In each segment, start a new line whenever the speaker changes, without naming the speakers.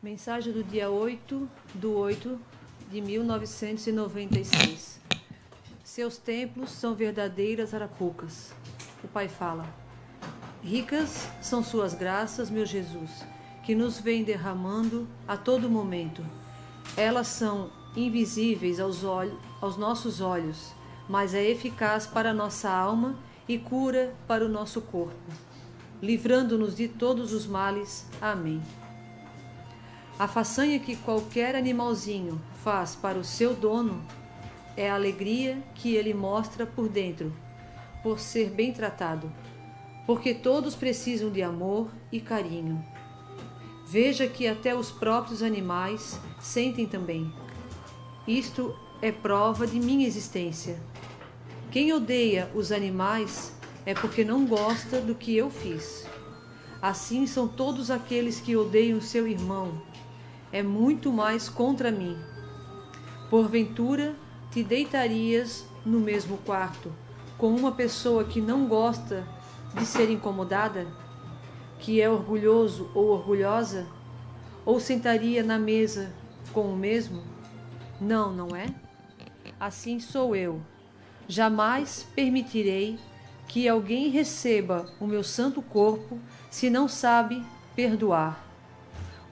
Mensagem do dia 8/8/1996. Seus templos são verdadeiras arapucas. O Pai fala: ricas são suas graças, meu Jesus, que nos vem derramando a todo momento. Elas são invisíveis aos nossos olhos, mas é eficaz para a nossa alma e cura para o nosso corpo, livrando-nos de todos os males. Amém. A façanha que qualquer animalzinho faz para o seu dono é a alegria que ele mostra por dentro, por ser bem tratado, porque todos precisam de amor e carinho. Veja que até os próprios animais sentem também. Isto é prova de minha existência. Quem odeia os animais é porque não gosta do que eu fiz. Assim são todos aqueles que odeiam seu irmão. É muito mais contra mim. Porventura, te deitarias no mesmo quarto com uma pessoa que não gosta de ser incomodada, que é orgulhoso ou orgulhosa? Ou sentaria na mesa com o mesmo? Não, não é? Assim sou eu. Jamais permitirei que alguém receba o meu santo corpo se não sabe perdoar.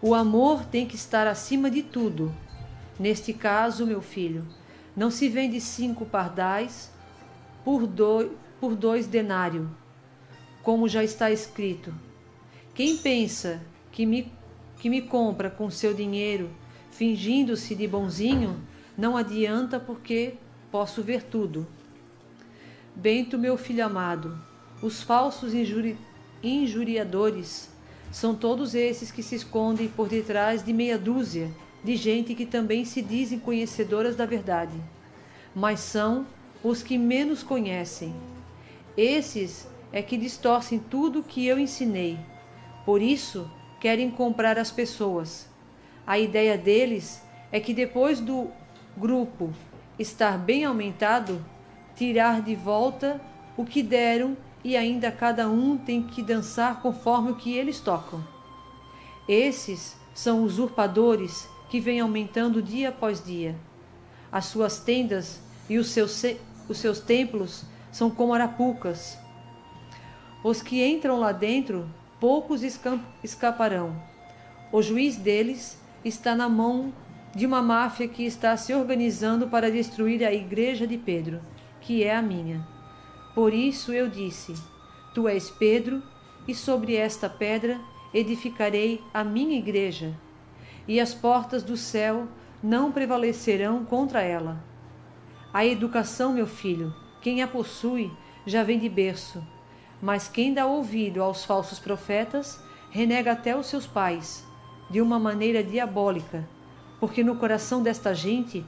O amor tem que estar acima de tudo. Neste caso, meu filho, não se vende 5 pardais por 2 denários, como já está escrito. Quem pensa que me compra com seu dinheiro, fingindo-se de bonzinho, não adianta, porque posso ver tudo. Bento, meu filho amado, os falsos injuriadores são todos esses que se escondem por detrás de meia dúzia de gente que também se dizem conhecedoras da verdade, mas são os que menos conhecem. Esses é que distorcem tudo o que eu ensinei. Por isso, querem comprar as pessoas. A ideia deles é que depois do grupo estar bem aumentado, tirar de volta o que deram, e ainda cada um tem que dançar conforme o que eles tocam. Esses são usurpadores que vêm aumentando dia após dia. As suas tendas e os seus templos são como arapucas. Os que entram lá dentro, poucos escaparão. O juiz deles está na mão de uma máfia que está se organizando para destruir a igreja de Pedro, que é a minha. Por isso eu disse: tu és Pedro, e sobre esta pedra edificarei a minha igreja, e as portas do céu não prevalecerão contra ela. A educação, meu filho, quem a possui já vem de berço, mas quem dá ouvido aos falsos profetas renega até os seus pais, de uma maneira diabólica, porque no coração desta gente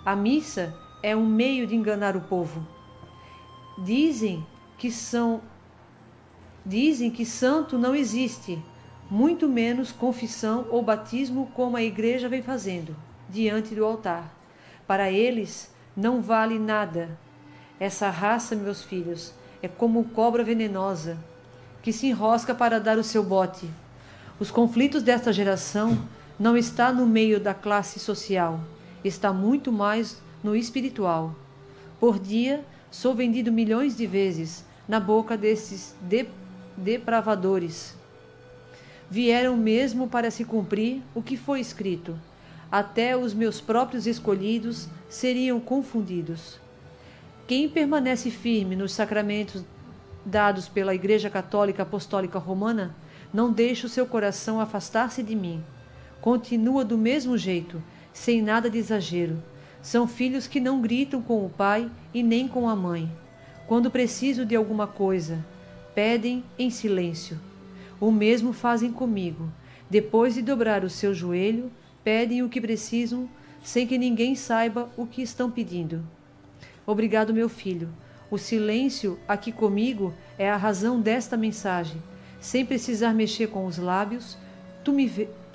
a missa é um meio de enganar o povo. Dizem que santo não existe, muito menos confissão ou batismo, como a igreja vem fazendo diante do altar. Para eles não vale nada. Essa raça, meus filhos, é como cobra venenosa que se enrosca para dar o seu bote. Os conflitos desta geração não estão no meio da classe social, está muito mais no espiritual. Por dia sou vendido milhões de vezes na boca desses depravadores. Vieram mesmo para se cumprir o que foi escrito. Até os meus próprios escolhidos seriam confundidos. Quem permanece firme nos sacramentos dados pela Igreja Católica Apostólica Romana, não deixa o seu coração afastar-se de mim. Continua do mesmo jeito, sem nada de exagero. São filhos que não gritam com o pai e nem com a mãe. Quando precisam de alguma coisa, pedem em silêncio. O mesmo fazem comigo. Depois de dobrar o seu joelho, pedem o que precisam, sem que ninguém saiba o que estão pedindo. Obrigado, meu filho. O silêncio aqui comigo é a razão desta mensagem. Sem precisar mexer com os lábios, tu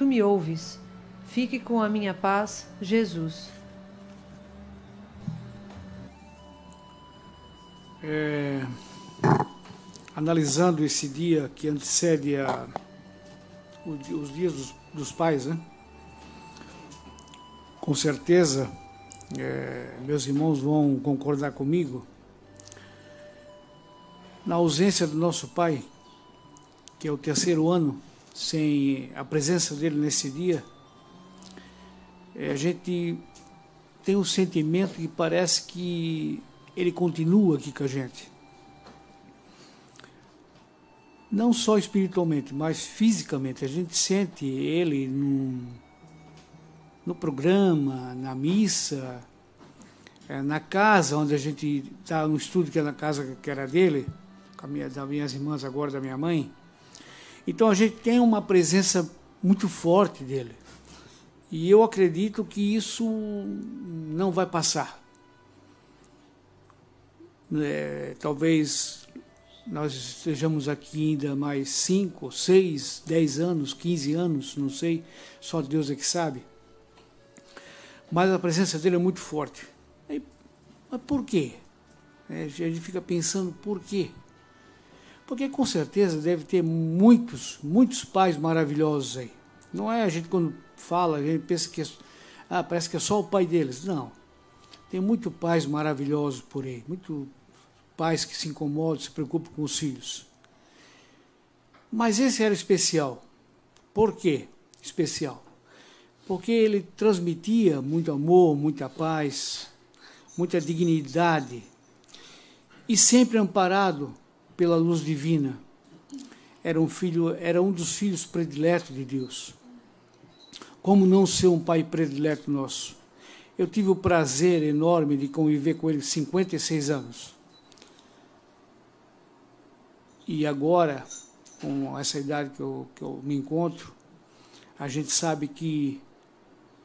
me ouves. Fique com a minha paz, Jesus.
Analisando esse dia que antecede os dias dos pais, né? Com certeza, meus irmãos vão concordar comigo. Na ausência do nosso pai, que é o terceiro ano, sem a presença dele nesse dia, a gente tem um sentimento que parece que ele continua aqui com a gente. Não só espiritualmente, mas fisicamente. A gente sente ele no programa, na missa, na casa onde a gente está, no estúdio que é na casa que era dele, das minhas irmãs agora, da minha mãe. Então a gente tem uma presença muito forte dele. E eu acredito que isso não vai passar. Talvez nós estejamos aqui ainda mais 5, 6, 10 anos, 15 anos, não sei, só Deus é que sabe. Mas a presença dele é muito forte. Mas por quê? A gente fica pensando por quê? Porque com certeza deve ter muitos pais maravilhosos aí. Não é a gente quando fala, a gente pensa que parece que é só o pai deles. Não. Tem muitos pais maravilhosos por aí, muitos pais que se incomodam, se preocupam com os filhos. Mas esse era especial. Por quê especial? Porque ele transmitia muito amor, muita paz, muita dignidade e sempre amparado pela luz divina. Era um dos filhos prediletos de Deus. Como não ser um pai predileto nosso? Eu tive o prazer enorme de conviver com ele 56 anos. E agora, com essa idade que eu me encontro, a gente sabe que,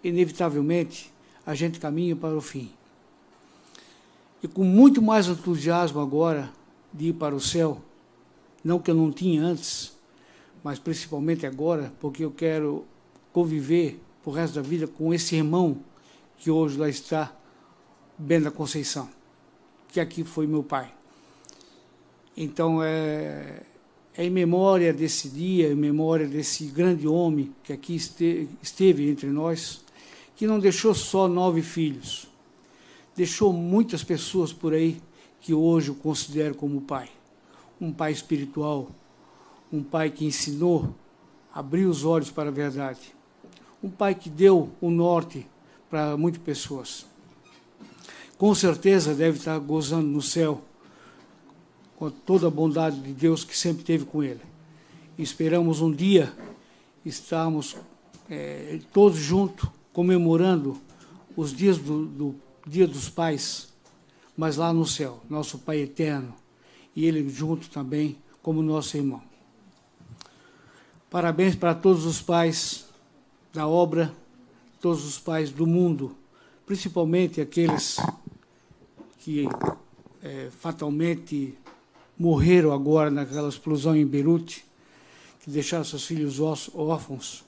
inevitavelmente, a gente caminha para o fim. E com muito mais entusiasmo agora de ir para o céu, não que eu não tinha antes, mas principalmente agora, porque eu quero conviver o resto da vida com esse irmão que hoje lá está, Bento da Conceição, que aqui foi meu pai. Então, é em memória desse dia, em memória desse grande homem que aqui esteve entre nós, que não deixou só 9 filhos, deixou muitas pessoas por aí que hoje eu considero como pai. Um pai espiritual, um pai que ensinou, abriu os olhos para a verdade, um pai que deu o norte para muitas pessoas. Com certeza deve estar gozando no céu com toda a bondade de Deus que sempre teve com ele. E esperamos um dia estarmos todos juntos comemorando os dias do Dia dos Pais, mas lá no céu, nosso Pai eterno, e ele junto também como nosso irmão. Parabéns para todos os pais da obra, todos os pais do mundo, principalmente aqueles que fatalmente morreram agora naquela explosão em Beirute, que deixaram seus filhos órfãos,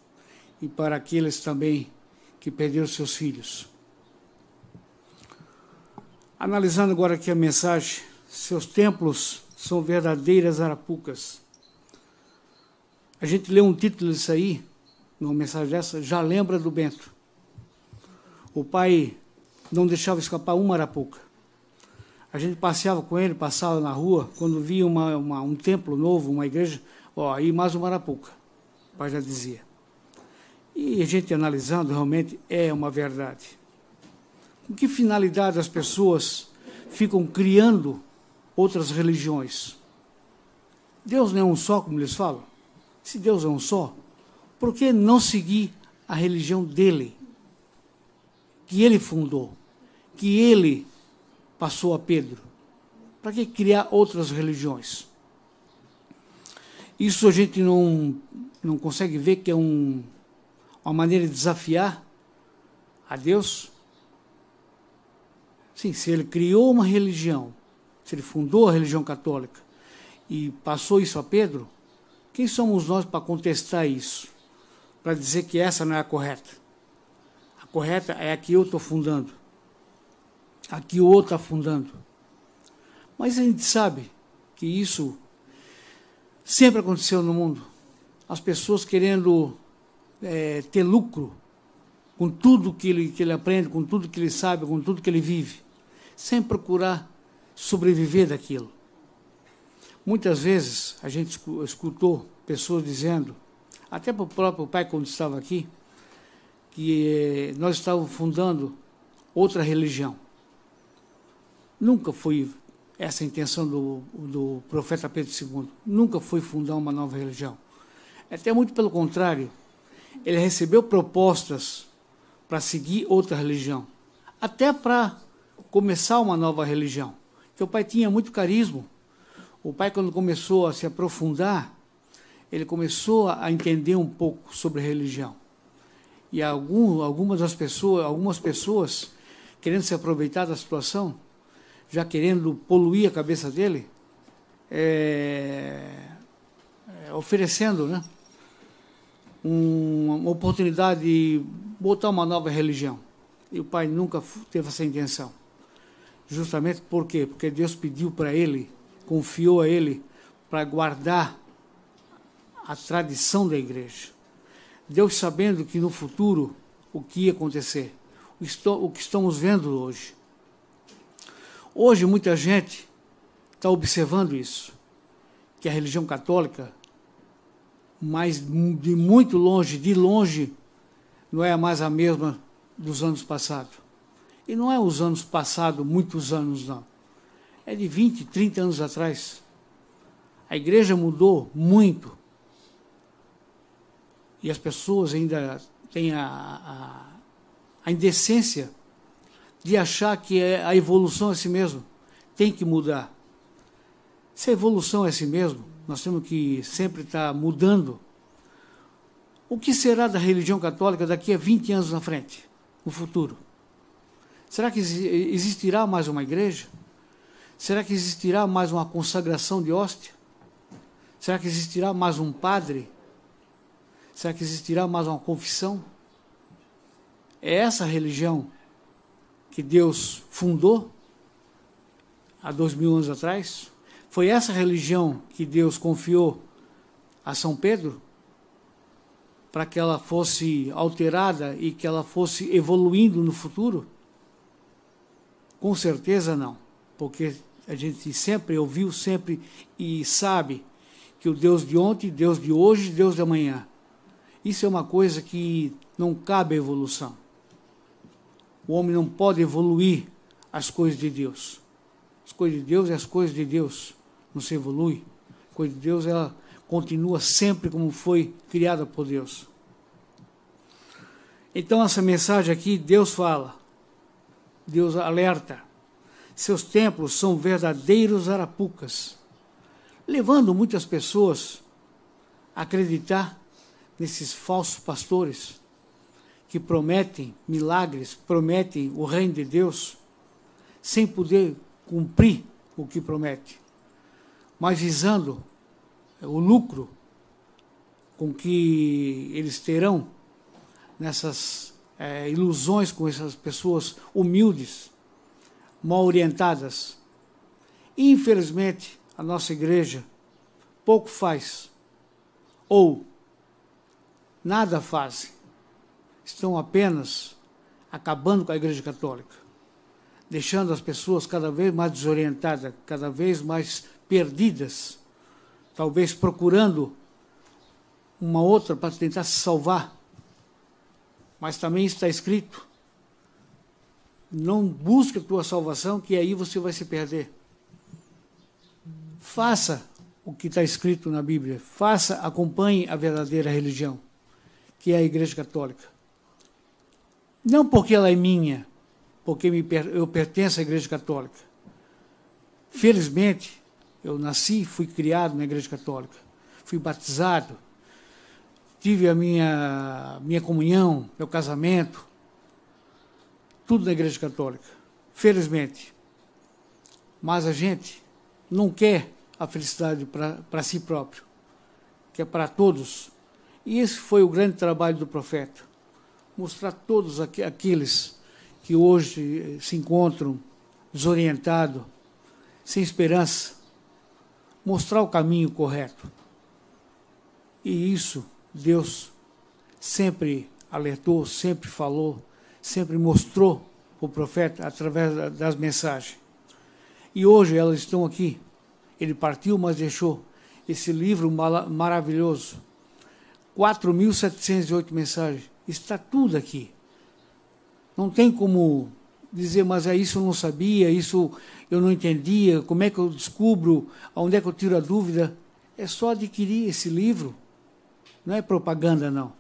e para aqueles também que perderam seus filhos. Analisando agora aqui a mensagem, seus templos são verdadeiras arapucas. A gente lê um título disso aí, numa mensagem dessa, já lembra do Bento. O pai não deixava escapar uma arapuca. A gente passeava com ele, passava na rua, quando via um templo novo, uma igreja, aí mais uma arapuca, o pai já dizia. E a gente analisando, realmente é uma verdade. Com que finalidade as pessoas ficam criando outras religiões? Deus não é um só, como eles falam? Se Deus é um só, por que não seguir a religião dele, que ele fundou, que ele passou a Pedro? Para que criar outras religiões? Isso a gente não consegue ver que é uma maneira de desafiar a Deus? Sim, se ele criou uma religião, se ele fundou a religião católica e passou isso a Pedro, quem somos nós para contestar isso? Para dizer que essa não é a correta? A correta é a que eu estou fundando, a que o outro está fundando. Mas a gente sabe que isso sempre aconteceu no mundo. As pessoas querendo ter lucro com tudo que ele aprende, com tudo que ele sabe, com tudo que ele vive, sem procurar sobreviver daquilo. Muitas vezes a gente escutou pessoas dizendo, até para o próprio pai quando estava aqui, que nós estávamos fundando outra religião. Nunca foi essa a intenção do profeta Pedro II, nunca foi fundar uma nova religião. Até muito pelo contrário, ele recebeu propostas para seguir outra religião, até para começar uma nova religião. Porque o pai tinha muito carisma. O pai, quando começou a se aprofundar, ele começou a entender um pouco sobre religião. E algumas pessoas, querendo se aproveitar da situação, já querendo poluir a cabeça dele, oferecendo, né, uma oportunidade de botar uma nova religião. E o pai nunca teve essa intenção. Justamente por quê? Porque Deus pediu para ele, confiou a ele, para guardar a tradição da igreja. Deus sabendo que no futuro o que ia acontecer, o que estamos vendo hoje. Hoje muita gente está observando isso, que a religião católica, mas de muito longe, de longe, não é mais a mesma dos anos passados. E não é os anos passados, muitos anos não. É de 20, 30 anos atrás. A igreja mudou muito. E as pessoas ainda têm a indecência de achar que a evolução é assim mesmo. Tem que mudar. Se a evolução é assim mesmo, nós temos que sempre estar mudando. O que será da religião católica daqui a 20 anos na frente, no futuro? Será que existirá mais uma igreja? Será que existirá mais uma consagração de hóstia? Será que existirá mais um padre? Será que existirá mais uma confissão? É essa religião que Deus fundou há 2000 anos atrás? Foi essa religião que Deus confiou a São Pedro para que ela fosse alterada e que ela fosse evoluindo no futuro? Com certeza não, porque a gente sempre ouviu, sempre e sabe que o Deus de ontem, Deus de hoje, Deus de amanhã. Isso é uma coisa que não cabe à evolução. O homem não pode evoluir as coisas de Deus. As coisas de Deus é as coisas de Deus. Não se evolui. A coisa de Deus, ela continua sempre como foi criada por Deus. Então, essa mensagem aqui, Deus fala, Deus alerta. Seus templos são verdadeiros arapucas, levando muitas pessoas a acreditar nesses falsos pastores que prometem milagres, prometem o reino de Deus, sem poder cumprir o que promete, mas visando o lucro com que eles terão nessas ilusões com essas pessoas humildes, mal orientadas. E, infelizmente, a nossa igreja pouco faz, ou nada faz. Estão apenas acabando com a Igreja Católica, deixando as pessoas cada vez mais desorientadas, cada vez mais perdidas, talvez procurando uma outra para tentar se salvar. Mas também está escrito, não busque a tua salvação, que aí você vai se perder. Faça o que está escrito na Bíblia, acompanhe a verdadeira religião, que é a Igreja Católica. Não porque ela é minha, porque eu pertenço à Igreja Católica. Felizmente, eu nasci, fui criado na Igreja Católica, fui batizado, tive a minha comunhão, meu casamento, tudo na Igreja Católica, felizmente. Mas a gente não quer a felicidade para si próprio, que é para todos. E esse foi o grande trabalho do profeta, mostrar todos aqueles que hoje se encontram desorientados, sem esperança, mostrar o caminho correto. E isso Deus sempre alertou, sempre falou, sempre mostrou para o profeta através das mensagens. E hoje elas estão aqui. Ele partiu, mas deixou esse livro maravilhoso. 4.708 mensagens. Está tudo aqui. Não tem como dizer, mas isso eu não sabia, isso eu não entendia, como é que eu descubro, onde é que eu tiro a dúvida. É só adquirir esse livro. Não é propaganda, não.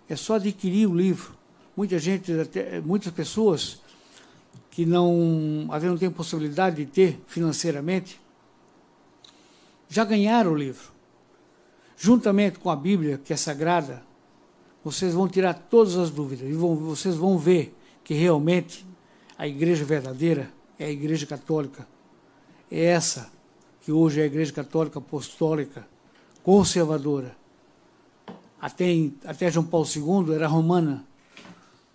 É só adquirir o livro. Muitas pessoas que às vezes não têm possibilidade de ter financeiramente, já ganharam o livro. Juntamente com a Bíblia, que é sagrada, vocês vão tirar todas as dúvidas e vocês vão ver que realmente a igreja verdadeira é a igreja católica. É essa que hoje é a igreja católica apostólica, conservadora. Até João Paulo II era romana,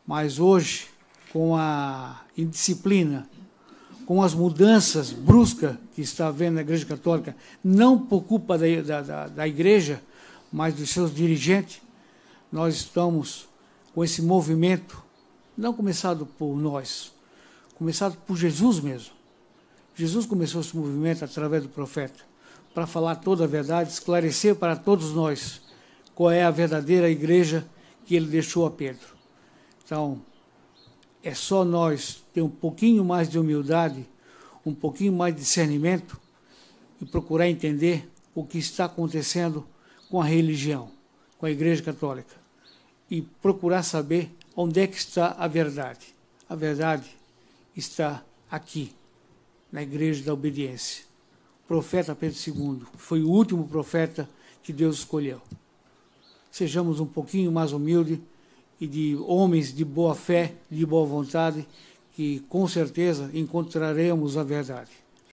mas hoje, com a indisciplina, com as mudanças bruscas que está havendo na Igreja Católica, não por culpa da Igreja, mas dos seus dirigentes, nós estamos com esse movimento, não começado por nós, começado por Jesus mesmo. Jesus começou esse movimento através do profeta, para falar toda a verdade, esclarecer para todos nós qual é a verdadeira igreja que ele deixou a Pedro. Então, é só nós ter um pouquinho mais de humildade, um pouquinho mais de discernimento e procurar entender o que está acontecendo com a religião, com a Igreja Católica, e procurar saber onde é que está a verdade. A verdade está aqui, na Igreja da Obediência. O profeta Pedro II foi o último profeta que Deus escolheu. Sejamos um pouquinho mais humildes e de homens de boa fé, de boa vontade, que com certeza encontraremos a verdade.